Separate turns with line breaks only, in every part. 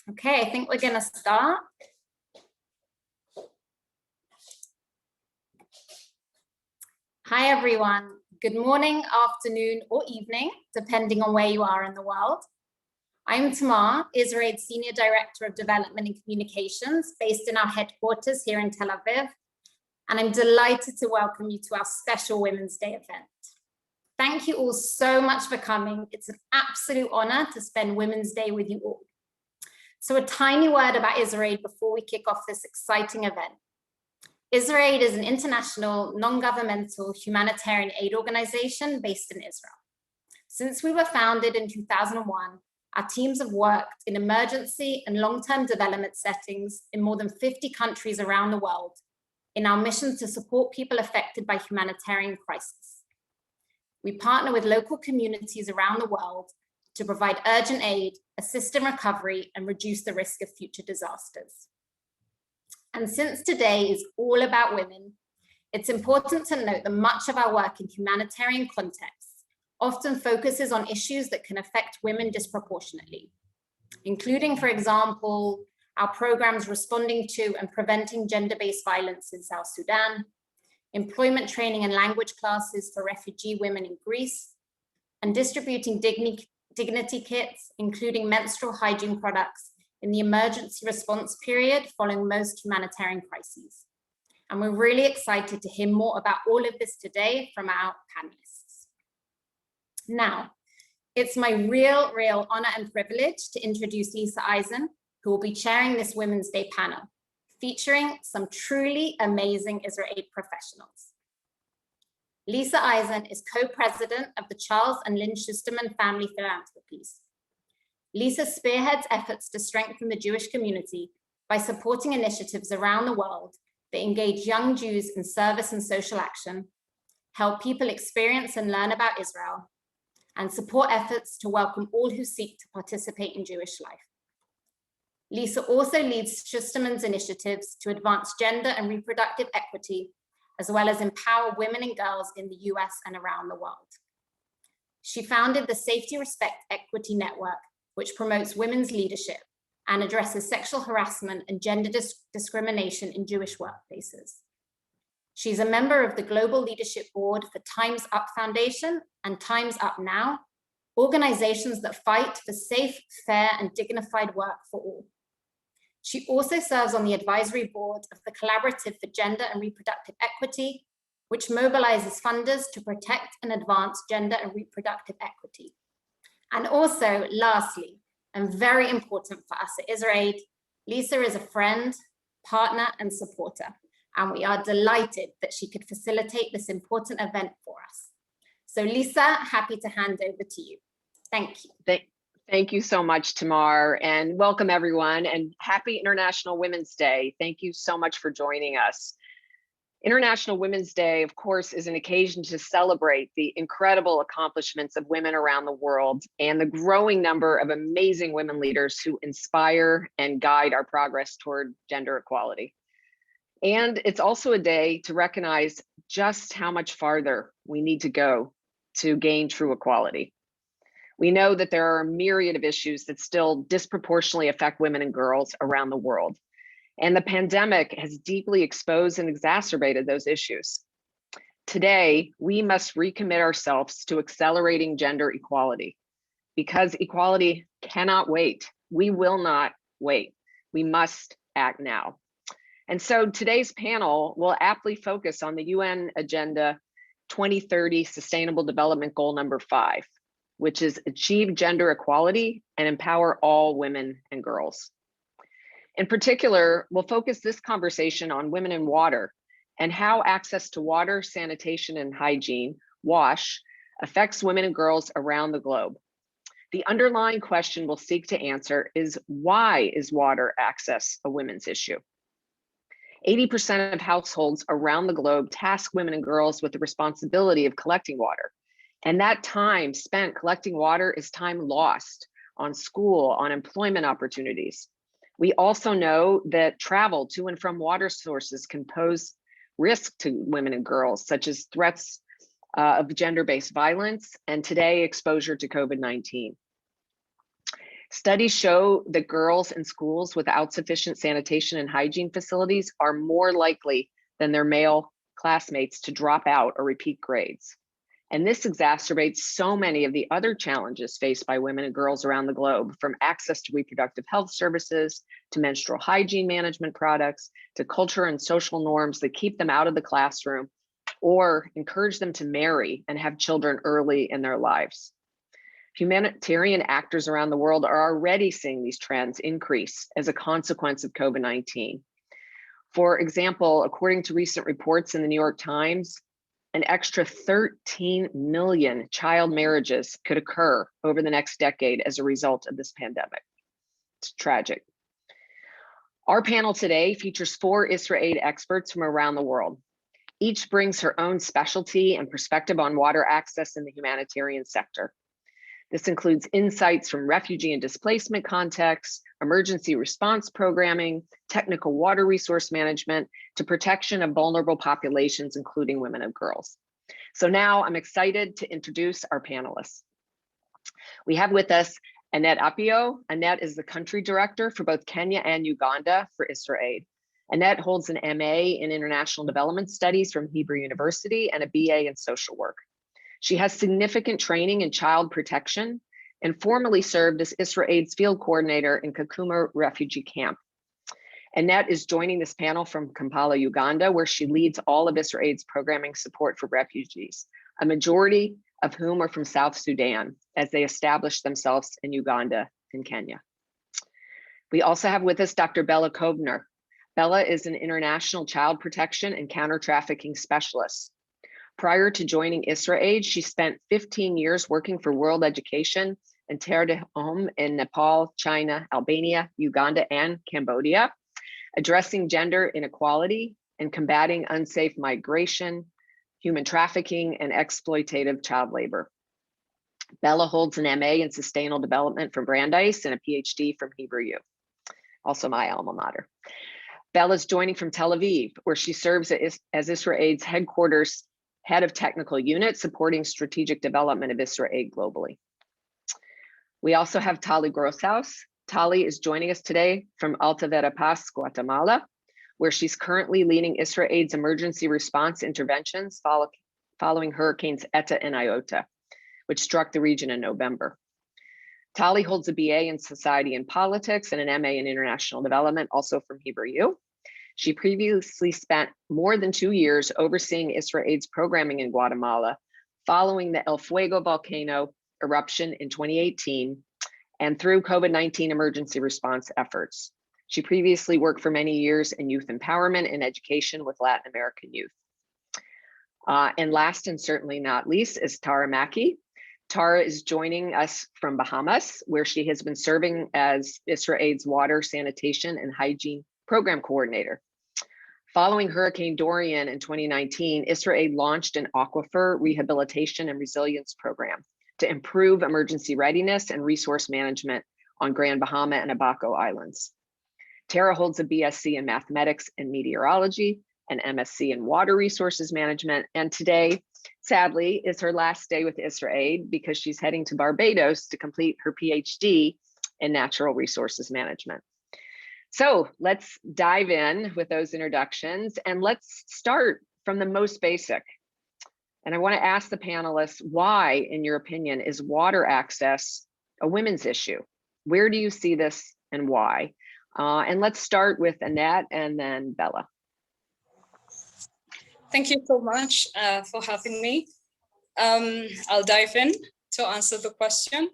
Okay, I think we're going to start. Hi, everyone. Good morning, afternoon, or evening, depending on where you are in the world. I'm Tamar, IsraAID Senior Director of Development and Communications, based in our headquarters here in Tel Aviv, and I'm delighted to welcome you to our special Women's Day event. Thank you all so much for coming. It's an absolute honor to spend Women's Day with you all. So a tiny word about IsraAID before we kick off this exciting event. IsraAID is an international, non-governmental humanitarian aid organization based in Israel. Since we were founded in 2001, our teams have worked in emergency and long-term development settings in more than 50 countries around the world in our mission to support people affected by humanitarian crisis. We partner with local communities around the world to provide urgent aid, assist in recovery, and reduce the risk of future disasters. And since today is all about women, it's important to note that much of our work in humanitarian contexts often focuses on issues that can affect women disproportionately, including, for example, our programs responding to and preventing gender-based violence in South Sudan, employment training and language classes for refugee women in Greece, and distributing dignity kits, including menstrual hygiene products, in the emergency response period following most humanitarian crises. And we're really excited to hear more about all of this today from our panelists. Now, it's my real honor and privilege to introduce Lisa Eisen, who will be chairing this Women's Day panel, featuring some truly amazing IsraAID professionals. Lisa Eisen is co-president of the Charles and Lynn Schusterman Family Philanthropies. Lisa spearheads efforts to strengthen the Jewish community by supporting initiatives around the world that engage young Jews in service and social action, help people experience and learn about Israel, and support efforts to welcome all who seek to participate in Jewish life. Lisa also leads Schusterman's initiatives to advance gender and reproductive equity, as well as empower women and girls in the US and around the world. She founded the Safety, Respect, Equity Network, which promotes women's leadership and addresses sexual harassment and gender discrimination in Jewish workplaces. She's a member of the Global Leadership Board for Time's Up Foundation and Time's Up Now, organizations that fight for safe, fair, and dignified work for all. She also serves on the advisory board of the Collaborative for Gender and Reproductive Equity, which mobilizes funders to protect and advance gender and reproductive equity. And also, lastly, and very important for us at IsraAID, Lisa is a friend, partner, and supporter, and we are delighted that she could facilitate this important event for us. So Lisa, happy to hand over to you. Thank you.
Thank you so much, Tamar, and welcome everyone, and happy International Women's Day. Thank you so much for joining us. International Women's Day, of course, is an occasion to celebrate the incredible accomplishments of women around the world and the growing number of amazing women leaders who inspire and guide our progress toward gender equality. And it's also a day to recognize just how much farther we need to go to gain true equality. We know that there are a myriad of issues that still disproportionately affect women and girls around the world. And the pandemic has deeply exposed and exacerbated those issues. Today, we must recommit ourselves to accelerating gender equality because equality cannot wait. We will not wait. We must act now. And so today's panel will aptly focus on the UN Agenda 2030 Sustainable Development Goal number 5, which is achieve gender equality and empower all women and girls. In particular, we'll focus this conversation on women and water and how access to water, sanitation, and hygiene, WASH, affects women and girls around the globe. The underlying question we'll seek to answer is, why is water access a women's issue? 80% of households around the globe task women and girls with the responsibility of collecting water. And that time spent collecting water is time lost on school, on employment opportunities. We also know that travel to and from water sources can pose risk to women and girls, such as threats of gender-based violence and today exposure to COVID-19. Studies show that girls in schools without sufficient sanitation and hygiene facilities are more likely than their male classmates to drop out or repeat grades. And this exacerbates so many of the other challenges faced by women and girls around the globe, from access to reproductive health services, to menstrual hygiene management products, to culture and social norms that keep them out of the classroom or encourage them to marry and have children early in their lives. Humanitarian actors around the world are already seeing these trends increase as a consequence of COVID-19. For example, according to recent reports in the New York Times, an extra 13 million child marriages could occur over the next decade as a result of this pandemic. It's tragic. Our panel today features 4 IsraAID experts from around the world. Each brings her own specialty and perspective on water access in the humanitarian sector. This includes insights from refugee and displacement contexts, emergency response programming, technical water resource management, to protection of vulnerable populations, including women and girls. So now I'm excited to introduce our panelists. We have with us Annet Apio. Annet is the country director for both Kenya and Uganda for IsraAID. Annet holds an MA in International Development Studies from Hebrew University and a BA in Social Work. She has significant training in child protection and formerly served as IsraAID's field coordinator in Kakuma refugee camp. Annet is joining this panel from Kampala, Uganda, where she leads all of IsraAID's programming support for refugees, a majority of whom are from South Sudan, as they establish themselves in Uganda and Kenya. We also have with us Dr. Bella Kovner. Bella is an international child protection and counter-trafficking specialist. Prior to joining IsraAID, she spent 15 years working for World Education and Terre de Homme in Nepal, China, Albania, Uganda, and Cambodia, addressing gender inequality and combating unsafe migration, human trafficking, and exploitative child labor. Bella holds an MA in Sustainable Development from Brandeis and a PhD from Hebrew U, also my alma mater. Bella's joining from Tel Aviv, where she serves as IsraAID's headquarters head of technical unit, supporting strategic development of IsraAID globally. We also have Tali Groshaus. Tali is joining us today from Alta Verapaz, Guatemala, where she's currently leading IsraAID's emergency response interventions following Hurricanes Eta and Iota, which struck the region in November. Tali holds a BA in Society and Politics and an MA in International Development, also from Hebrew U. She previously spent more than 2 years overseeing IsraAID's programming in Guatemala following the El Fuego volcano eruption in 2018 and through COVID-19 emergency response efforts. She previously worked for many years in youth empowerment and education with Latin American youth. And last and certainly not least is Tara Mackey. Tara is joining us from Bahamas, where she has been serving as IsraAID's water, sanitation, and hygiene program coordinator. Following Hurricane Dorian in 2019, IsraAID launched an aquifer rehabilitation and resilience program to improve emergency readiness and resource management on Grand Bahama and Abaco Islands. Tara holds a BSc in mathematics and meteorology, an MSc in water resources management, and today, sadly, is her last day with IsraAID because she's heading to Barbados to complete her PhD in natural resources management. So let's dive in with those introductions, and let's start from the most basic. And I want to ask the panelists, why, in your opinion, is water access a women's issue? Where do you see this and why? And let's start with Annet and then Bella.
Thank you so much for having me. I'll dive in to answer the question.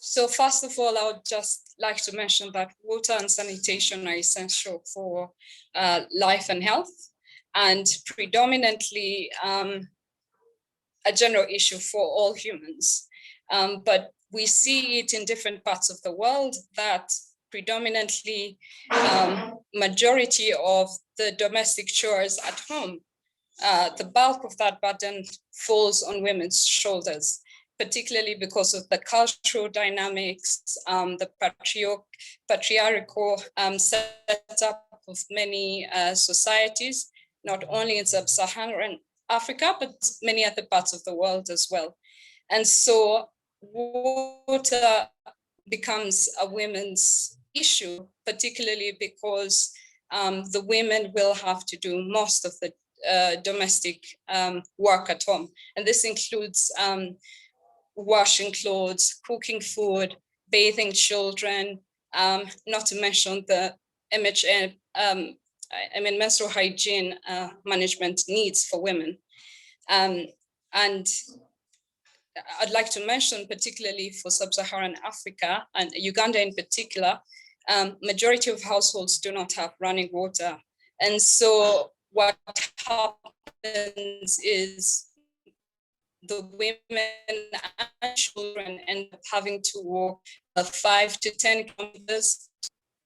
So first of all, I would just like to mention that water and sanitation are essential for life and health, and predominantly a general issue for all humans. But we see it in different parts of the world that predominantly majority of the domestic chores at home, the bulk of that burden falls on women's shoulders, particularly because of the cultural dynamics, the patriarchal setup of many societies, not only in sub-Saharan Africa, but many other parts of the world as well. And so water becomes a women's issue, particularly because the women will have to do most of the domestic work at home. And this includes washing clothes, cooking food, bathing children, not to mention the menstrual hygiene management needs for women. And I'd like to mention, particularly for sub-Saharan Africa and Uganda in particular, majority of households do not have running water. And so what happens is the women and children end up having to walk 5 to 10 kilometers.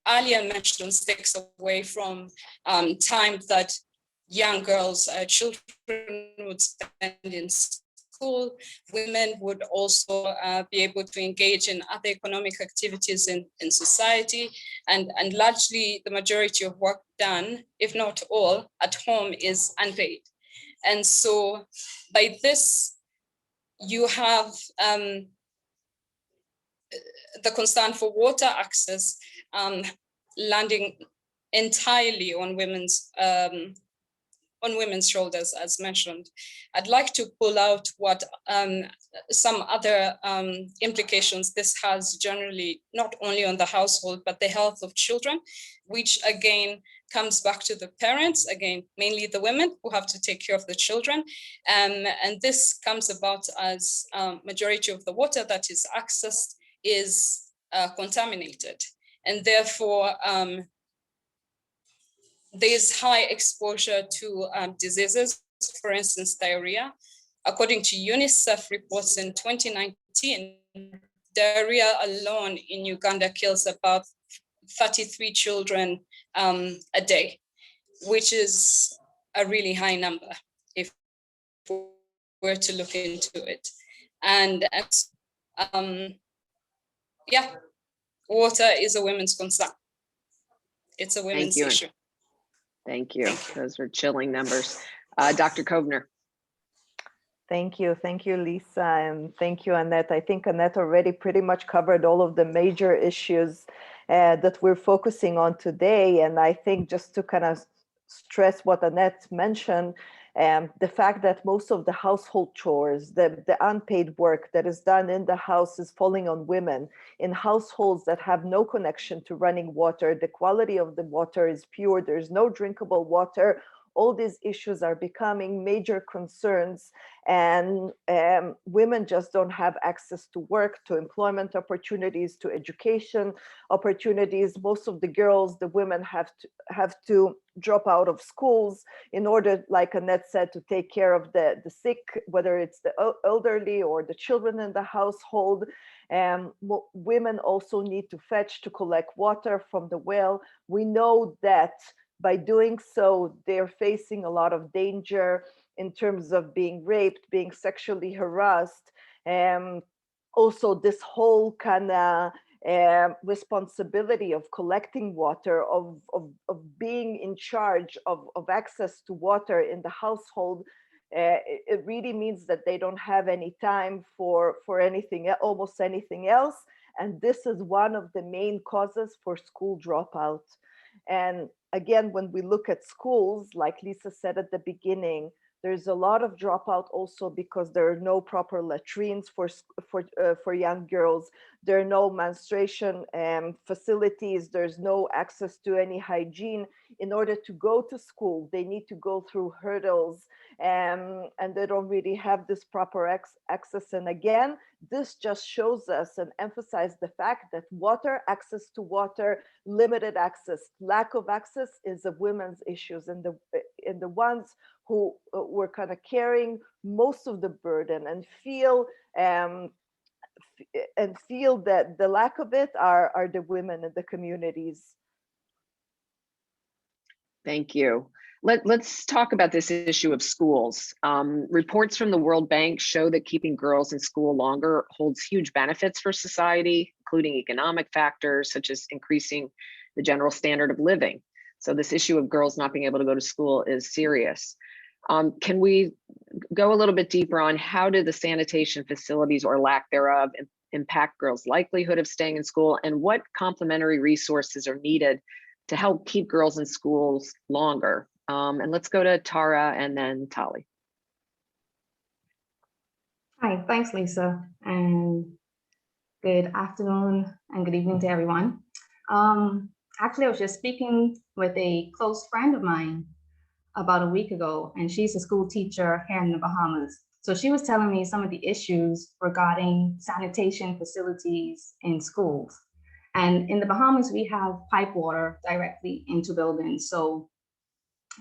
Earlier mentions takes away from time that young girls, children would spend in school. Women would also be able to engage in other economic activities in society, and largely the majority of work done, if not all, at home is unpaid. And so by this, you have the concern for water access landing entirely on women's shoulders, as mentioned. I'd like to pull out what some other implications this has generally, not only on the household, but the health of children, which again comes back to the parents, again, mainly the women who have to take care of the children. And this comes about as majority of the water that is accessed is contaminated. And therefore, there's high exposure to diseases, for instance, diarrhea. According to UNICEF reports in 2019, diarrhea alone in Uganda kills about 33 children a day, which is a really high number if we were to look into it. And yeah, water is a women's concern. It's a women's issue.
Thank you. Those are chilling numbers. Dr. Kovner.
Thank you, Lisa, and thank you, Annette. I think Annette already pretty much covered all of the major issues that we're focusing on today. And I think just to kind of stress what Annette mentioned, the fact that most of the household chores, the unpaid work that is done in the house is falling on women in households that have no connection to running water. The quality of the water is pure. There's no drinkable water. All these issues are becoming major concerns, and women just don't have access to work, to employment opportunities, to education opportunities. Most of the girls, the women have to drop out of schools in order, like Annette said, to take care of the sick, whether it's the elderly or the children in the household. Women also need to fetch, to collect water from the well. We know that by doing so, they're facing a lot of danger in terms of being raped, being sexually harassed. Also, this whole kind of responsibility of collecting water, of being in charge of access to water in the household, it really means that they don't have any time for anything, almost anything else. And this is one of the main causes for school dropout. And again, when we look at schools, like Lisa said at the beginning, there's a lot of dropout also because there are no proper latrines for young girls. There are no menstruation facilities. There's no access to any hygiene. In order to go to school, they need to go through hurdles, and they don't really have this proper access. And again, this just shows us and emphasizes the fact that access to water, limited access, lack of access is a women's issues, and the ones who were kind of carrying most of the burden and feel that the lack of it are the women in the communities.
Thank you. Let's talk about this issue of schools. Reports from the World Bank show that keeping girls in school longer holds huge benefits for society, including economic factors such as increasing the general standard of living. So this issue of girls not being able to go to school is serious. Can we go a little bit deeper on how do the sanitation facilities or lack thereof impact girls' likelihood of staying in school, and what complementary resources are needed to help keep girls in schools longer. And let's go to Tara and then Tali.
Hi, thanks, Lisa, and good afternoon and good evening to everyone. Actually, I was just speaking with a close friend of mine about a week ago, and she's a school teacher here in the Bahamas. So she was telling me some of the issues regarding sanitation facilities in schools. And in the Bahamas, we have pipe water directly into buildings. So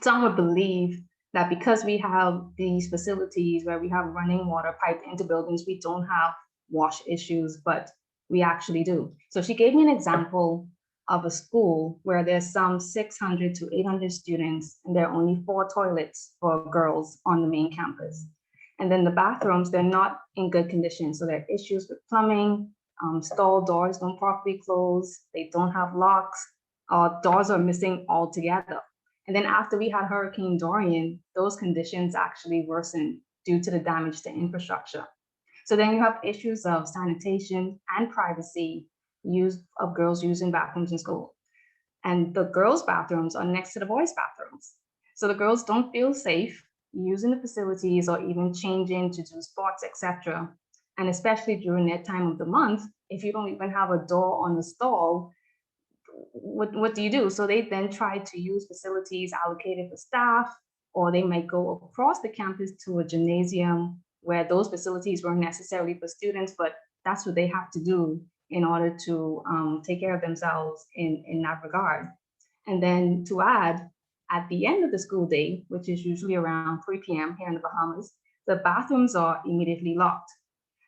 some would believe that because we have these facilities where we have running water piped into buildings, we don't have wash issues, but we actually do. So she gave me an example of a school where there's some 600 to 800 students, and there are only 4 toilets for girls on the main campus. And then the bathrooms, they're not in good condition. So there are issues with plumbing, stall doors don't properly close, they don't have locks, doors are missing altogether. And then after we had Hurricane Dorian, those conditions actually worsened due to the damage to infrastructure. So then you have issues of sanitation and privacy, use of girls using bathrooms in school. And the girls' bathrooms are next to the boys' bathrooms. So the girls don't feel safe using the facilities or even changing to do sports, etc. And especially during that time of the month, if you don't even have a door on the stall, what do you do? So they then try to use facilities allocated for staff, or they might go across the campus to a gymnasium where those facilities weren't necessarily for students, but that's what they have to do in order to take care of themselves in that regard. And then to add, at the end of the school day, which is usually around 3 p.m. here in the Bahamas, the bathrooms are immediately locked.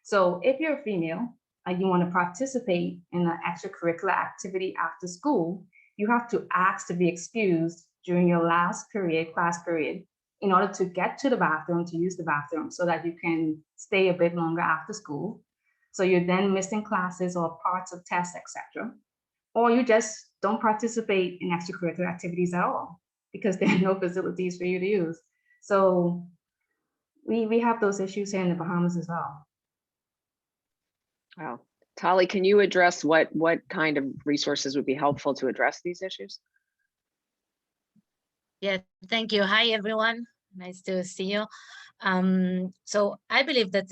So if you're a female and you want to participate in an extracurricular activity after school, you have to ask to be excused during your last period, class period, in order to get to the bathroom, to use the bathroom, so that you can stay a bit longer after school. So you're then missing classes or parts of tests, etc. Or you just don't participate in extracurricular activities at all because there are no facilities for you to use. So we have those issues here in the Bahamas as well.
Wow. Tali, can you address what kind of resources would be helpful to address these issues?
Yeah, thank you. Hi, everyone. Nice to see you. So I believe that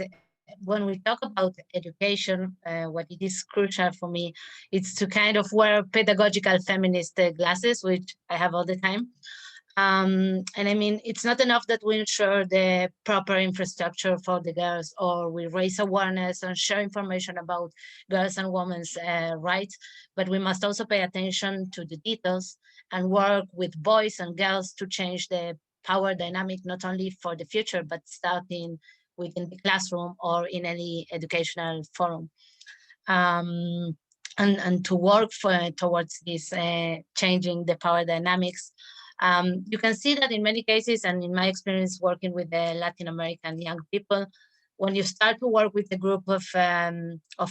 when we talk about education, what it is crucial for me, it's to kind of wear pedagogical feminist glasses, which I have all the time. And I mean, it's not enough that we ensure the proper infrastructure for the girls, or we raise awareness and share information about girls and women's rights, but we must also pay attention to the details and work with boys and girls to change the power dynamic, not only for the future, but starting within the classroom or in any educational forum. And to work towards this changing the power dynamics. You can see that in many cases, and in my experience working with the Latin American young people, when you start to work with a group of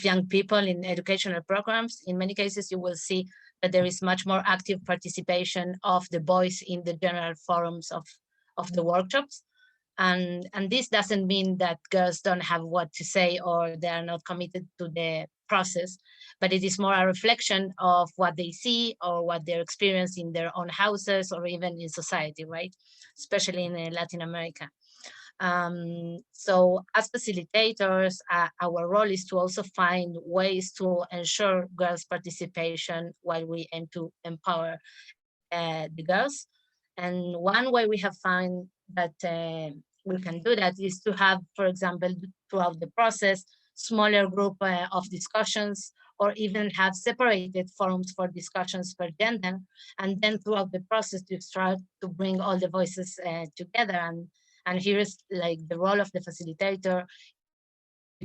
young people in educational programs, in many cases you will see that there is much more active participation of the boys in the general forums of the workshops. And this doesn't mean that girls don't have what to say or they are not committed to the process, but it is more a reflection of what they see or what they're experiencing in their own houses or even in society, right? Especially in Latin America. So as facilitators, our role is to also find ways to ensure girls' participation while we aim to empower the girls. And one way we have found that we can do that is to have, for example, throughout the process, smaller group of discussions, or even have separated forums for discussions per gender. And then throughout the process, to try to bring all the voices together. And here is like the role of the facilitator,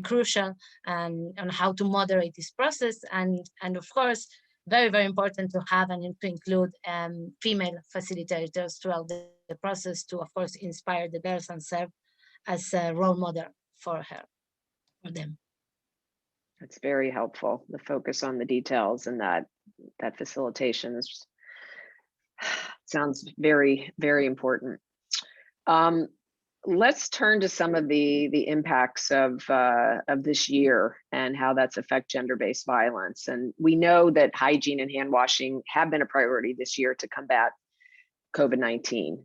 crucial, and on how to moderate this process. And of course, very, very important to have and to include female facilitators throughout the process to, of course, inspire the girls and serve as a role model for them.
That's very helpful. The focus on the details and that facilitation is, sounds very, very important. let's turn to some of the impacts of this year and how that's affect gender-based violence. And we know that hygiene and hand washing have been a priority this year to combat COVID-19.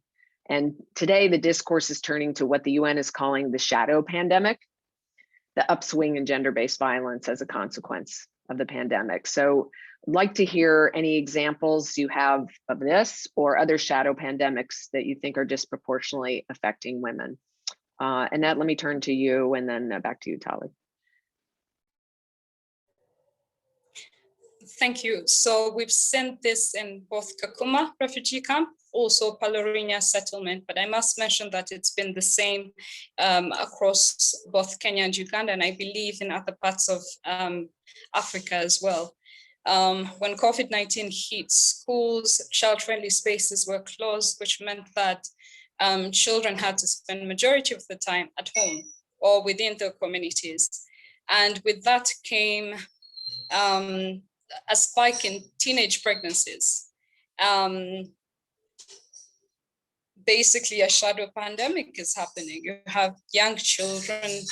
And today the discourse is turning to what the UN is calling the shadow pandemic, the upswing in gender-based violence as a consequence of the pandemic. So I'd like to hear any examples you have of this or other shadow pandemics that you think are disproportionately affecting women. Annette, let me turn to you and then back to you, Tali.
Thank you. So we've seen this in both Kakuma refugee camp, also Palorinia settlement, but I must mention that it's been the same across both Kenya and Uganda, and I believe in other parts of Africa as well. When COVID-19 hit, schools, child-friendly spaces were closed, which meant that children had to spend majority of the time at home or within their communities. And with that came a spike in teenage pregnancies. Basically, a shadow pandemic is happening. You have young children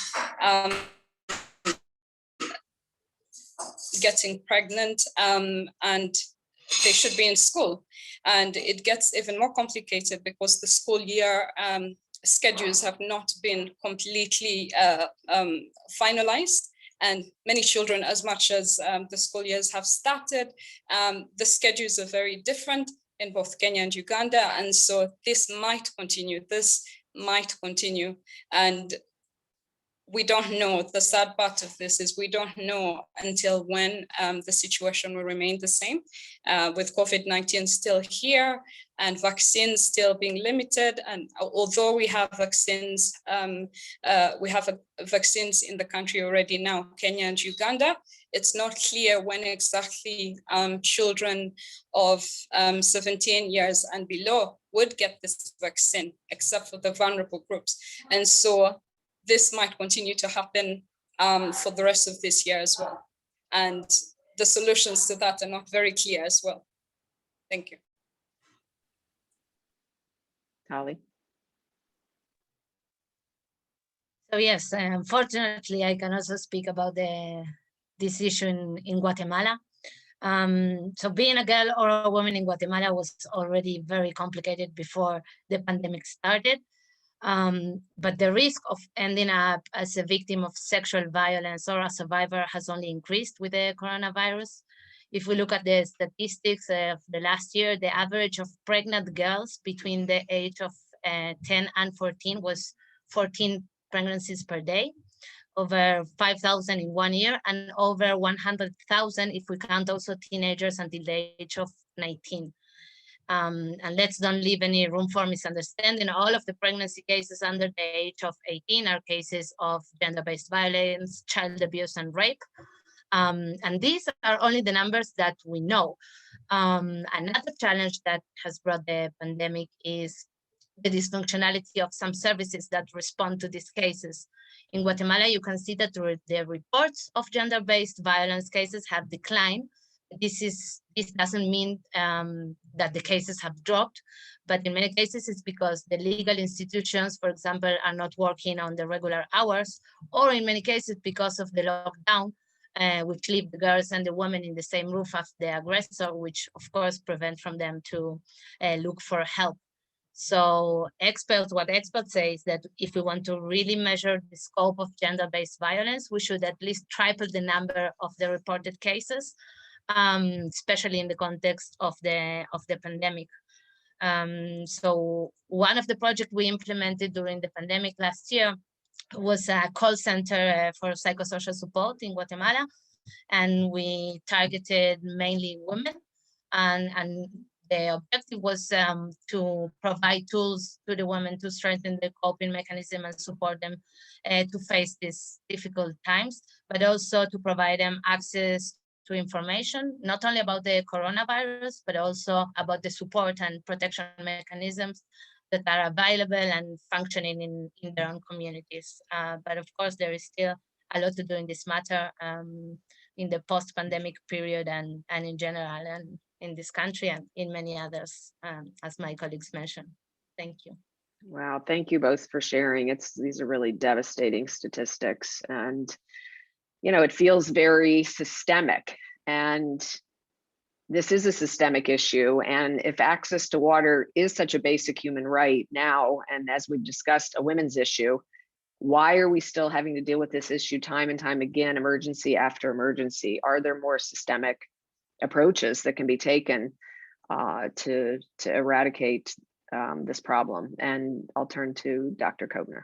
getting pregnant and they should be in school. And it gets even more complicated because the school year schedules have not been completely finalized. And many children, as much as the school years have started, the schedules are very different in both Kenya and Uganda. And so this might continue, And we don't know, the sad part of this is we don't know until when the situation will remain the same, with COVID-19 still here and vaccines still being limited. And although we have vaccines, vaccines in the country already now, Kenya and Uganda, it's not clear when exactly children of 17 years and below would get this vaccine, except for the vulnerable groups. And so this might continue to happen for the rest of this year as well. And the solutions to that are not very clear as well. Thank you.
Tali.
So yes, unfortunately, I can also speak about this issue in Guatemala. So being a girl or a woman in Guatemala was already very complicated before the pandemic started. But the risk of ending up as a victim of sexual violence or a survivor has only increased with the coronavirus. If we look at the statistics of the last year, the average of pregnant girls between the age of 10 and 14 was 14 pregnancies per day, over 5,000 in 1 year, and over 100,000 if we count also teenagers until the age of 19. And let's don't leave any room for misunderstanding. All of the pregnancy cases under the age of 18 are cases of gender-based violence, child abuse, and rape. And these are only the numbers that we know. Another challenge that has brought the pandemic is the dysfunctionality of some services that respond to these cases. In Guatemala, you can see that the reports of gender-based violence cases have declined. This doesn't mean that the cases have dropped, but in many cases it's because the legal institutions, for example, are not working on the regular hours, or in many cases because of the lockdown, which leave the girls and the women in the same roof as the aggressor, which of course prevent from them to look for help. So what experts say is that if we want to really measure the scope of gender-based violence, we should at least triple the number of the reported cases, especially in the context of the pandemic. So one of the projects we implemented during the pandemic last year was a call center for psychosocial support in Guatemala, and we targeted mainly women, and the objective was to provide tools to the women to strengthen the coping mechanism and support them to face these difficult times, but also to provide them access to information, not only about the coronavirus, but also about the support and protection mechanisms that are available and functioning in their own communities. But of course, there is still a lot to do in this matter in the post-pandemic period and in general, and in this country and in many others, as my colleagues mentioned. Thank you.
Wow, thank you both for sharing. These are really devastating statistics, and it feels very systemic, and this is a systemic issue. And if access to water is such a basic human right now, and as we've discussed, a women's issue, why are we still having to deal with this issue time and time again, emergency after emergency? Are there more systemic approaches that can be taken to eradicate this problem? And I'll turn to Dr. Kovner.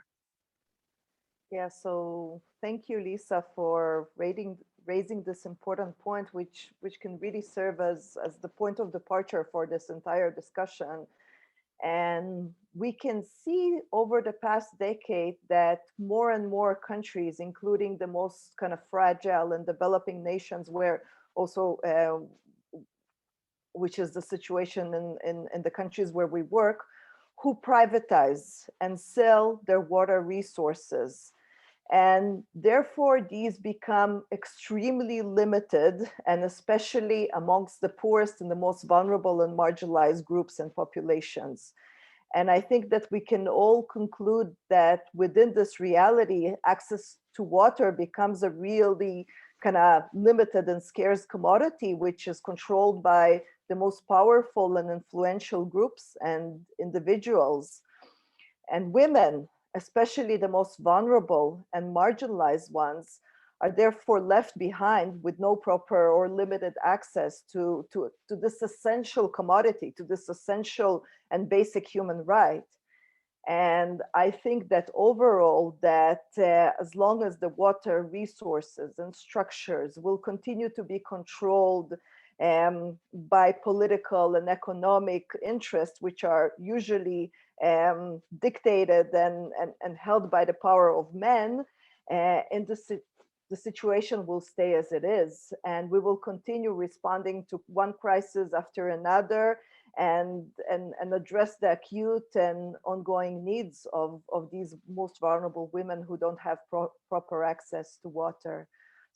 Yeah, so thank you, Lisa, for raising this important point, which can really serve as the point of departure for this entire discussion. And we can see over the past decade that more and more countries, including the most kind of fragile and developing nations, where also, which is the situation in the countries where we work, who privatize and sell their water resources. And therefore, these become extremely limited, and especially amongst the poorest and the most vulnerable and marginalized groups and populations. And I think that we can all conclude that within this reality, access to water becomes a really kind of limited and scarce commodity, which is controlled by the most powerful and influential groups and individuals. And women, especially the most vulnerable and marginalized ones, are therefore left behind with no proper or limited access to this essential commodity, to this essential and basic human right. And I think that overall, that as long as the water resources and structures will continue to be controlled by political and economic interests, which are usually dictated and held by the power of men, and the situation will stay as it is. And we will continue responding to one crisis after another and address the acute and ongoing needs of these most vulnerable women who don't have proper access to water.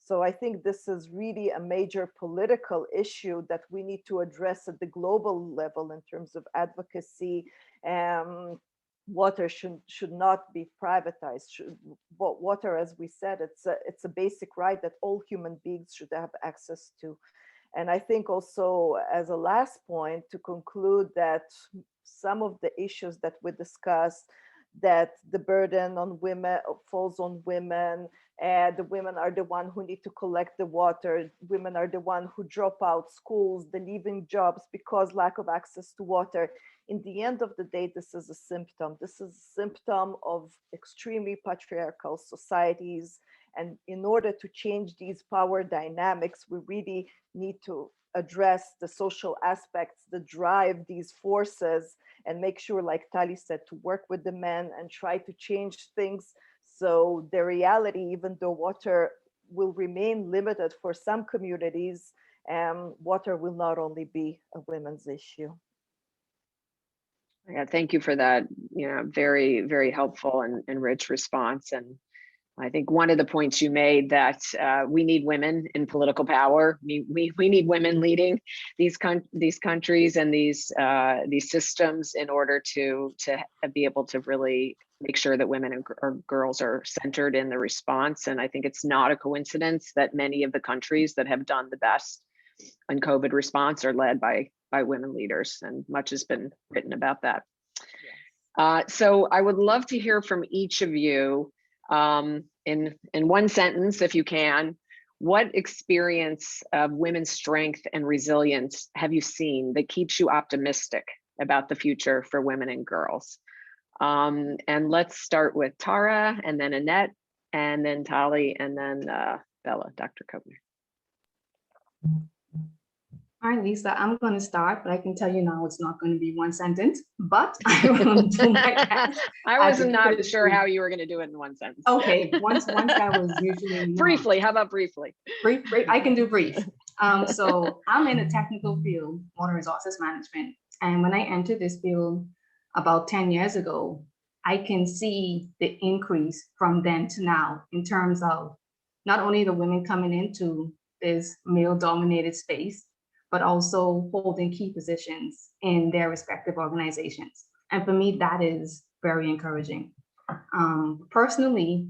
So I think this is really a major political issue that we need to address at the global level in terms of advocacy. Water should not be privatized. Water, as we said, it's a basic right that all human beings should have access to. And I think also, as a last point, to conclude that some of the issues that we discussed, that the burden on women falls on women, and the women are the one who need to collect the water. Women are the one who drop out schools, the leaving jobs because lack of access to water. In the end of the day, this is a symptom. This is a symptom of extremely patriarchal societies. And in order to change these power dynamics, we really need to address the social aspects that drive these forces and make sure, like Tali said, to work with the men and try to change things. So the reality, even though water will remain limited for some communities, water will not only be a women's issue.
Yeah, thank you for that, very, very helpful and rich response. And I think one of the points you made that we need women in political power. We need women leading these countries and these systems in order to be able to really make sure that women and girls are centered in the response. And I think it's not a coincidence that many of the countries that have done the best on COVID response are led by women leaders, and much has been written about that. Yeah. So I would love to hear from each of you. In one sentence, if you can, what experience of women's strength and resilience have you seen that keeps you optimistic about the future for women and girls? And let's start with Tara, and then Annette, and then Tali, and then Bella, Dr. Kovner.
All right, Lisa, I'm going to start, but I can tell you now it's not going to be one sentence, but I will do my best.
I was not sure how you were going to do it in one sentence.
Okay, once that was usually
briefly. How about briefly?
Brief. I can do brief. So I'm in a technical field, water resources management, and when I entered this field about 10 years ago, I can see the increase from then to now in terms of not only the women coming into this male-dominated space, but also holding key positions in their respective organizations. And for me, that is very encouraging. Personally,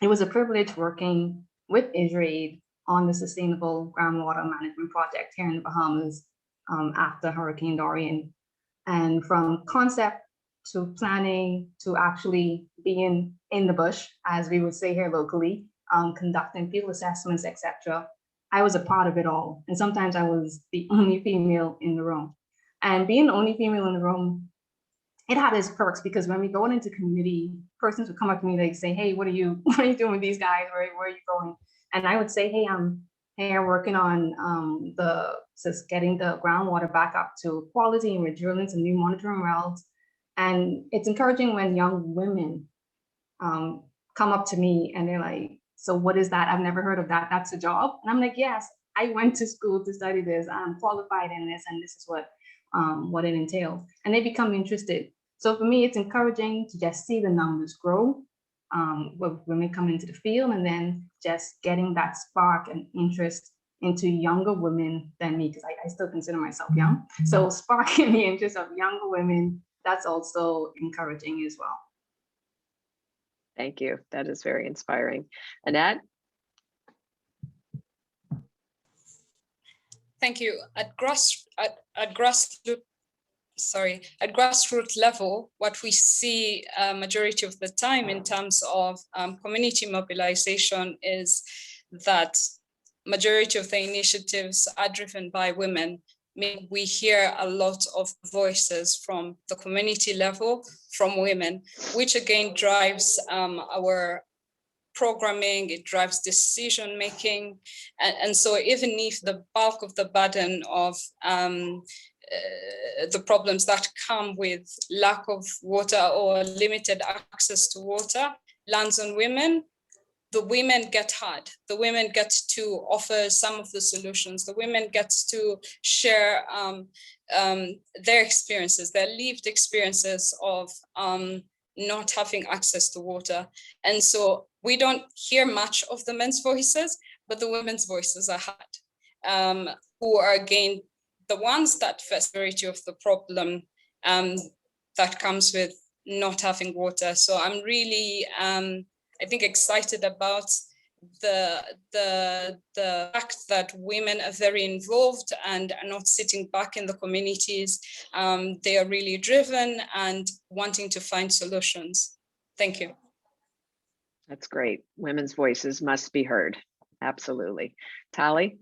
it was a privilege working with IsraAID on the Sustainable Groundwater Management Project here in the Bahamas after Hurricane Dorian. And from concept to planning to actually being in the bush, as we would say here locally, conducting field assessments, etc. I was a part of it all. And sometimes I was the only female in the room. And being the only female in the room, it had its perks, because when we go into community, persons would come up to me, like say, hey, what are you doing with these guys? Where are you going? And I would say, hey, I'm working on getting the groundwater back up to quality, and we're drilling some new monitoring wells. And it's encouraging when young women come up to me and they're like, so what is that? I've never heard of that. That's a job. And I'm like, yes, I went to school to study this. I'm qualified in this, and this is what it entails. And they become interested. So for me, it's encouraging to just see the numbers grow when we come into the field, and then just getting that spark and interest into younger women than me, because I still consider myself young. So sparking the interest of younger women, that's also encouraging as well.
Thank you. That is very inspiring. Annet?
Thank you. At grassroots level, what we see majority of the time in terms of community mobilization is that majority of the initiatives are driven by women. We hear a lot of voices from the community level from women, which again drives our programming, it drives decision making. And so even if the bulk of the burden of the problems that come with lack of water or limited access to water lands on women, the women get heard. The women get to offer some of the solutions. The women get to share their experiences, their lived experiences of not having access to water. And so we don't hear much of the men's voices, but the women's voices are heard, who are again the ones that face the majority of the problem that comes with not having water. So I'm really, I think, excited about the fact that women are very involved and are not sitting back in the communities. They are really driven and wanting to find solutions. Thank you.
That's great. Women's voices must be heard. Absolutely. Tali?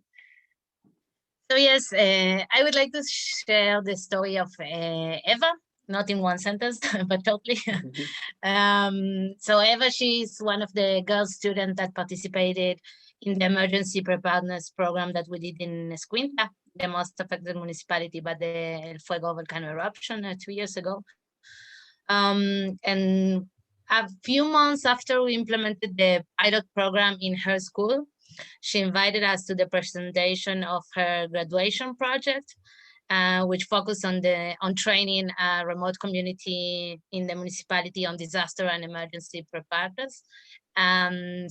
So yes, I would like to share the story of Eva, not in one sentence, but totally. So Eva, she's one of the girl students that participated in the emergency preparedness program that we did in Escuintla, the most affected municipality by the El Fuego volcano eruption 2 years ago. And a few months after we implemented the pilot program in her school, she invited us to the presentation of her graduation project, which focused on training a remote community in the municipality on disaster and emergency preparedness.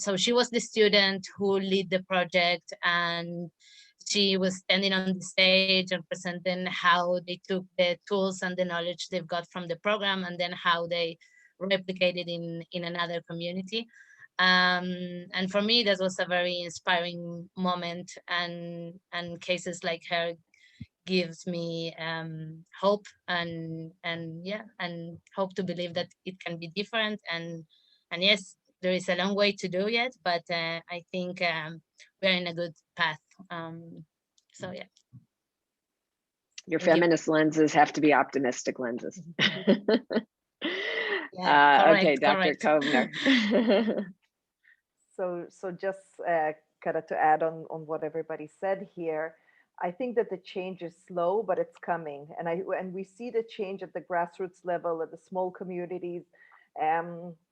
So she was the student who led the project, and she was standing on the stage and presenting how they took the tools and the knowledge they've got from the program, and then how they replicated in another community. And for me, that was a very inspiring moment, and cases like her gives me hope and hope to believe that it can be different. And yes, there is a long way to do yet, but I think we're in a good path. So yeah.
Your feminist lenses have to be optimistic lenses.
Yeah, correct,
okay, Dr. Kovner.
So just kind of to add on what everybody said here, I think that the change is slow, but it's coming. And we see the change at the grassroots level, at the small communities.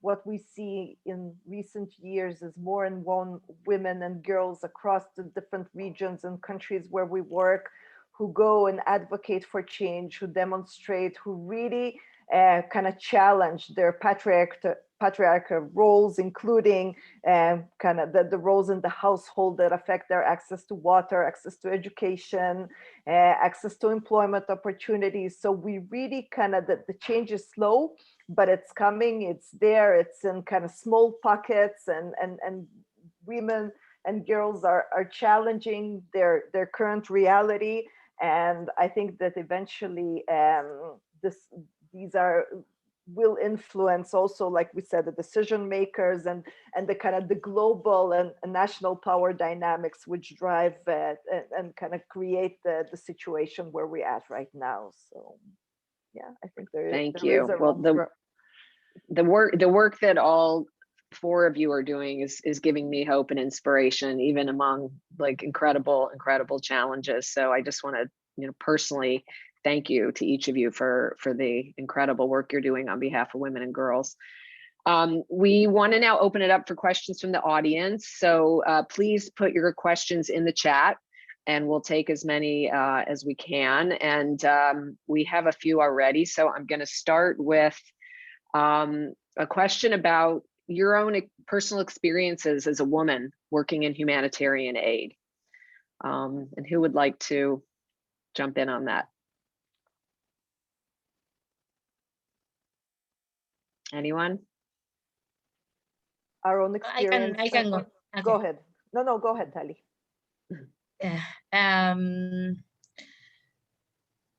What we see in recent years is more and more women and girls across the different regions and countries where we work, who go and advocate for change, who demonstrate, who really kind of challenge their patriarchal roles, including kind of the roles in the household that affect their access to water, access to education, access to employment opportunities. So we really kind of, the change is slow, but it's coming, it's there, it's in kind of small pockets, and women and girls are challenging their current reality. And I think that eventually these will influence also, like we said, the decision makers and the kind of the global and national power dynamics, which drive and kind of create the situation where we're at right now. So yeah, I think there is a
well, the work that all four of you are doing is giving me hope and inspiration, even among like incredible challenges. So I just want to personally thank you to each of you for the incredible work you're doing on behalf of women and girls. We want to now open it up for questions from the audience. So please put your questions in the chat, and we'll take as many as we can. And we have a few already. So I'm going to start with a question about your own personal experiences as a woman working in humanitarian aid. And who would like to jump in on that? Anyone?
Our own experience.
I can go. Okay.
Go ahead. No, go ahead, Tali.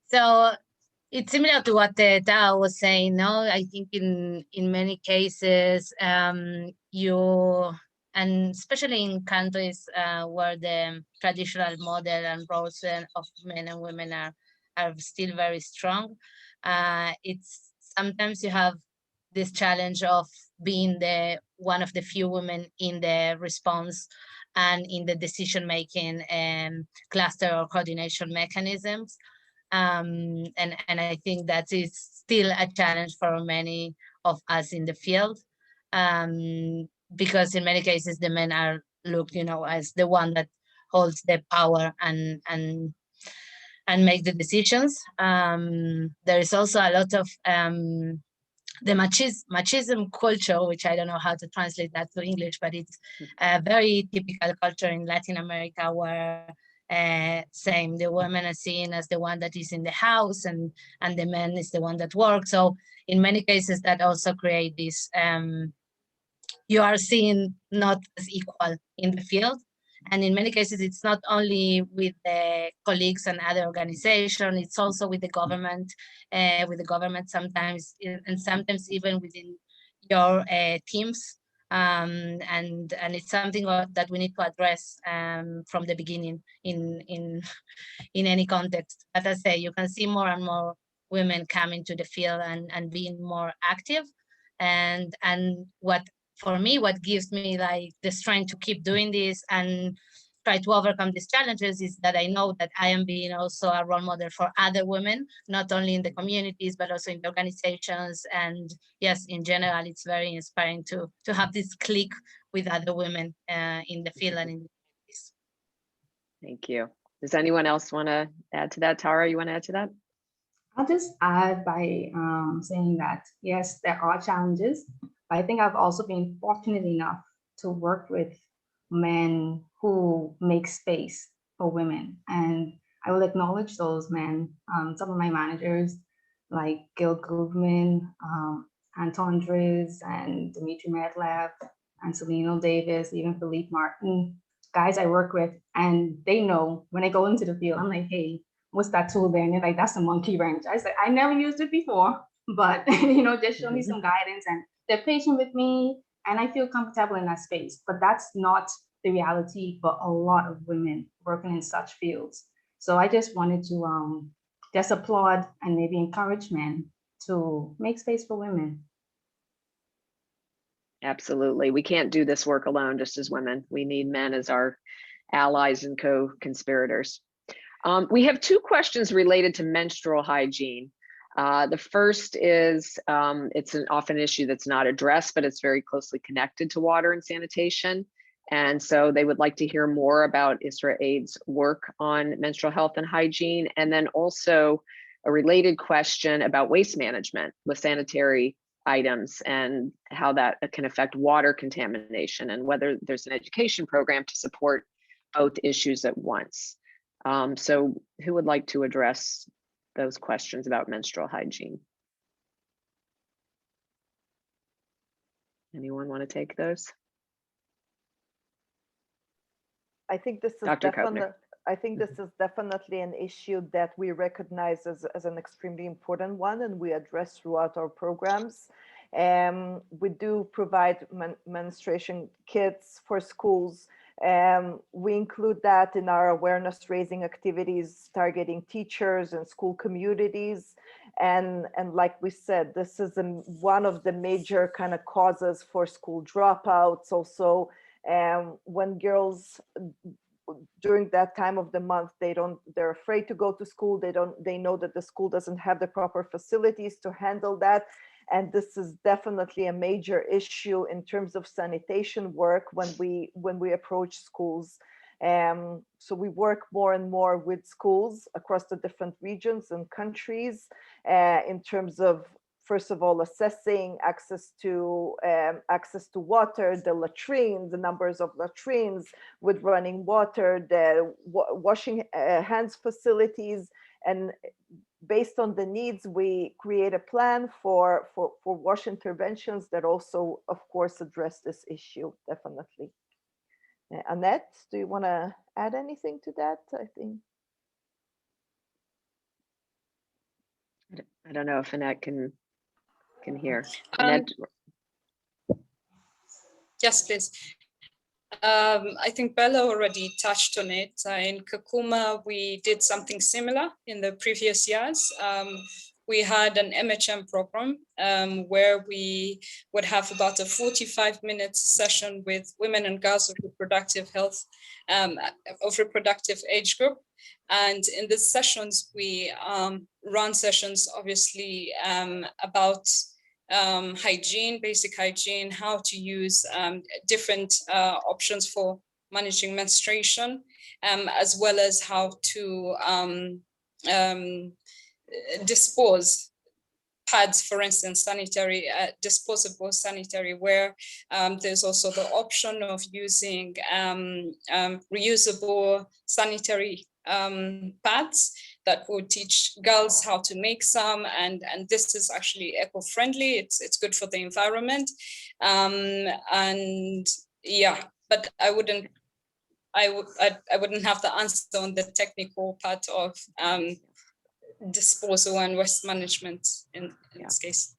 So it's similar to what Tao was saying. No, I think in many cases, and especially in countries where the traditional model and roles of men and women are still very strong, it's sometimes you have this challenge of being one of the few women in the response and in the decision-making cluster or coordination mechanisms. And I think that is still a challenge for many of us in the field, because in many cases the men are looked, as the one that holds the power and make the decisions. There is also a lot of the machismo culture, which I don't know how to translate that to English, but it's a very typical culture in Latin America where the women are seen as the one that is in the house and the man is the one that works. So in many cases that also create this, you are seen not as equal in the field. And in many cases, it's not only with the colleagues and other organizations, it's also with the government sometimes, and sometimes even within your teams. And it's something that we need to address from the beginning in any context. As I say, you can see more and more women coming to the field and being more active. And for me, what gives me like the strength to keep doing this and try to overcome these challenges is that I know that I am being also a role model for other women, not only in the communities, but also in the organizations. And yes, in general, it's very inspiring to have this click with other women in the field and in the communities.
Thank you. Does anyone else want to add to that? Tara, you want to add to that?
I'll just add by saying that, yes, there are challenges, but I think I've also been fortunate enough to work with men who make space for women. And I will acknowledge those men. Some of my managers, like Gil Goodman, Anton Dries, and Dimitri Medlev, and Celino Davis, even Philippe Martin, guys I work with, and they know when I go into the field, I'm like, hey, what's that tool there? And they're like, that's a monkey wrench. I said, I never used it before, but just show me some guidance, and they're patient with me, and I feel comfortable in that space. But that's not the reality for a lot of women working in such fields. So I just wanted to just applaud and maybe encourage men to make space for women.
Absolutely. We can't do this work alone just as women. We need men as our allies and co-conspirators. We have two questions related to menstrual hygiene. The first is, it's often an issue that's not addressed, but it's very closely connected to water and sanitation. And so they would like to hear more about IsraAID's work on menstrual health and hygiene. And then also a related question about waste management with sanitary items and how that can affect water contamination, and whether there's an education program to support both issues at once. So who would like to address those questions about menstrual hygiene? Anyone want to take those?
I think this is
Dr. Kovner.
definitely an issue that we recognize as an extremely important one, and we address throughout our programs. We do provide menstruation kits for schools. We include that in our awareness raising activities, targeting teachers and school communities. And like we said, this is one of the major kind of causes for school dropouts. Also, when girls during that time of the month, they're afraid to go to school. They know that the school doesn't have the proper facilities to handle that. And this is definitely a major issue in terms of sanitation work when we approach schools. So we work more and more with schools across the different regions and countries in terms of, first of all, assessing access to water, the latrines, the numbers of latrines with running water, the washing hands facilities, and based on the needs, we create a plan for wash interventions that also, of course, address this issue, definitely. Annette, do you want to add anything to that? I think.
I don't know if Annette can hear. Annette?
Yes, please. I think Bella already touched on it. In Kakuma, we did something similar in the previous years. We had an MHM program where we would have about a 45-minute session with women and girls of reproductive health, of reproductive age group. And in these sessions, we run sessions, obviously, about hygiene, basic hygiene, how to use different options for managing menstruation, as well as how to dispose pads, for instance, sanitary, disposable sanitary wear. There's also the option of using reusable sanitary pads that will teach girls how to make some, and this is actually eco-friendly. It's good for the environment, and yeah. But I wouldn't have the answer on the technical part of disposal and waste management in this case.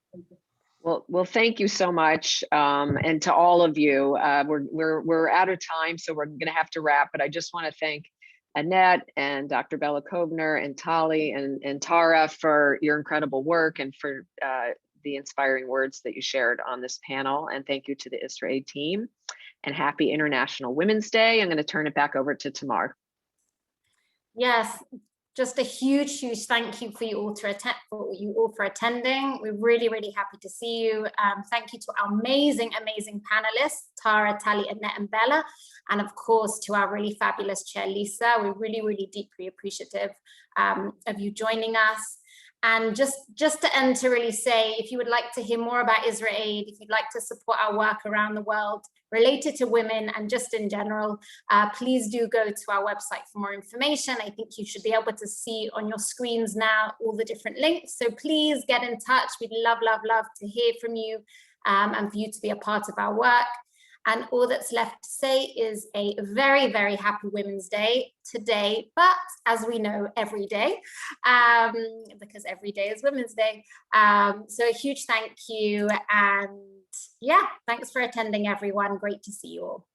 Well, thank you so much, and to all of you. We're out of time, so we're going to have to wrap. But I just want to thank Annette and Dr. Bella Kovner and Tali and Tara for your incredible work and for the inspiring words that you shared on this panel. And thank you to the IsraAID team. And happy International Women's Day. I'm going to turn it back over to Tamar.
Yes, just a huge thank you for you all for attending. We're really, really happy to see you. Thank you to our amazing panelists, Tara, Tali, Annette, and Bella. And of course, to our really fabulous chair, Lisa. We're really, really deeply appreciative of you joining us. And just to end, to really say, if you would like to hear more about IsraAID, if you'd like to support our work around the world related to women and just in general, please do go to our website for more information. I think you should be able to see on your screens now all the different links. So please get in touch. We'd love to hear from you and for you to be a part of our work. And all that's left to say is a very, very happy Women's Day today, but as we know, every day, because every day is Women's Day. So a huge thank you. And yeah, thanks for attending, everyone. Great to see you all.